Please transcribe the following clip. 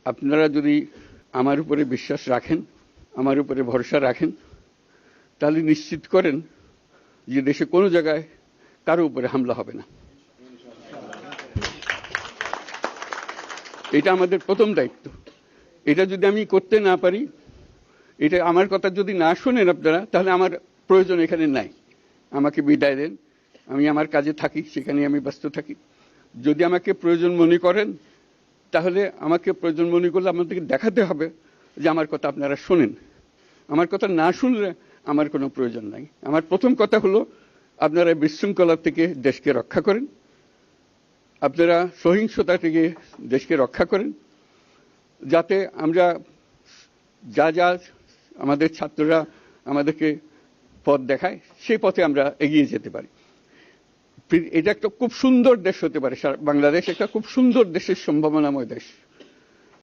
আপনারা যদি আমার উপরে বিশ্বাস রাখেন, আমার উপরে ভরসা রাখেন, তাহলে নিশ্চিত করেন যে দেশে কোনো জায়গায় কারো উপরে হামলা হবে না। এটা আমাদের প্রথম দায়িত্ব। এটা যদি আমি করতে না পারি, এটা আমার কথা যদি না শোনেন আপনারা, তাহলে আমার প্রয়োজন এখানে নাই। আমাকে বিদায় দেন, আমি আমার কাজে থাকি, সেখানে আমি ব্যস্ত থাকি। যদি আমাকে প্রয়োজন মনে করেন, তাহলে আমাকে প্রয়োজন মনে করলে আপনাদেরকে দেখাতে হবে যে আমার কথা আপনারা শোনেন। আমার কথা না শুনলে আমার কোনো প্রয়োজন নাই। আমার প্রথম কথা হলো, আপনারা বিশৃঙ্খলা থেকে দেশকে রক্ষা করেন, আপনারা সহিংসতা থেকে দেশকে রক্ষা করেন, যাতে আমরা যা যা আমাদের ছাত্ররা আমাদেরকে পথ দেখায়, সেই পথে আমরা এগিয়ে যেতে পারি। এটা একটা খুব সুন্দর দেশ হতে পারে। বাংলাদেশ একটা খুব সুন্দর দেশের সম্ভাবনাময় দেশ।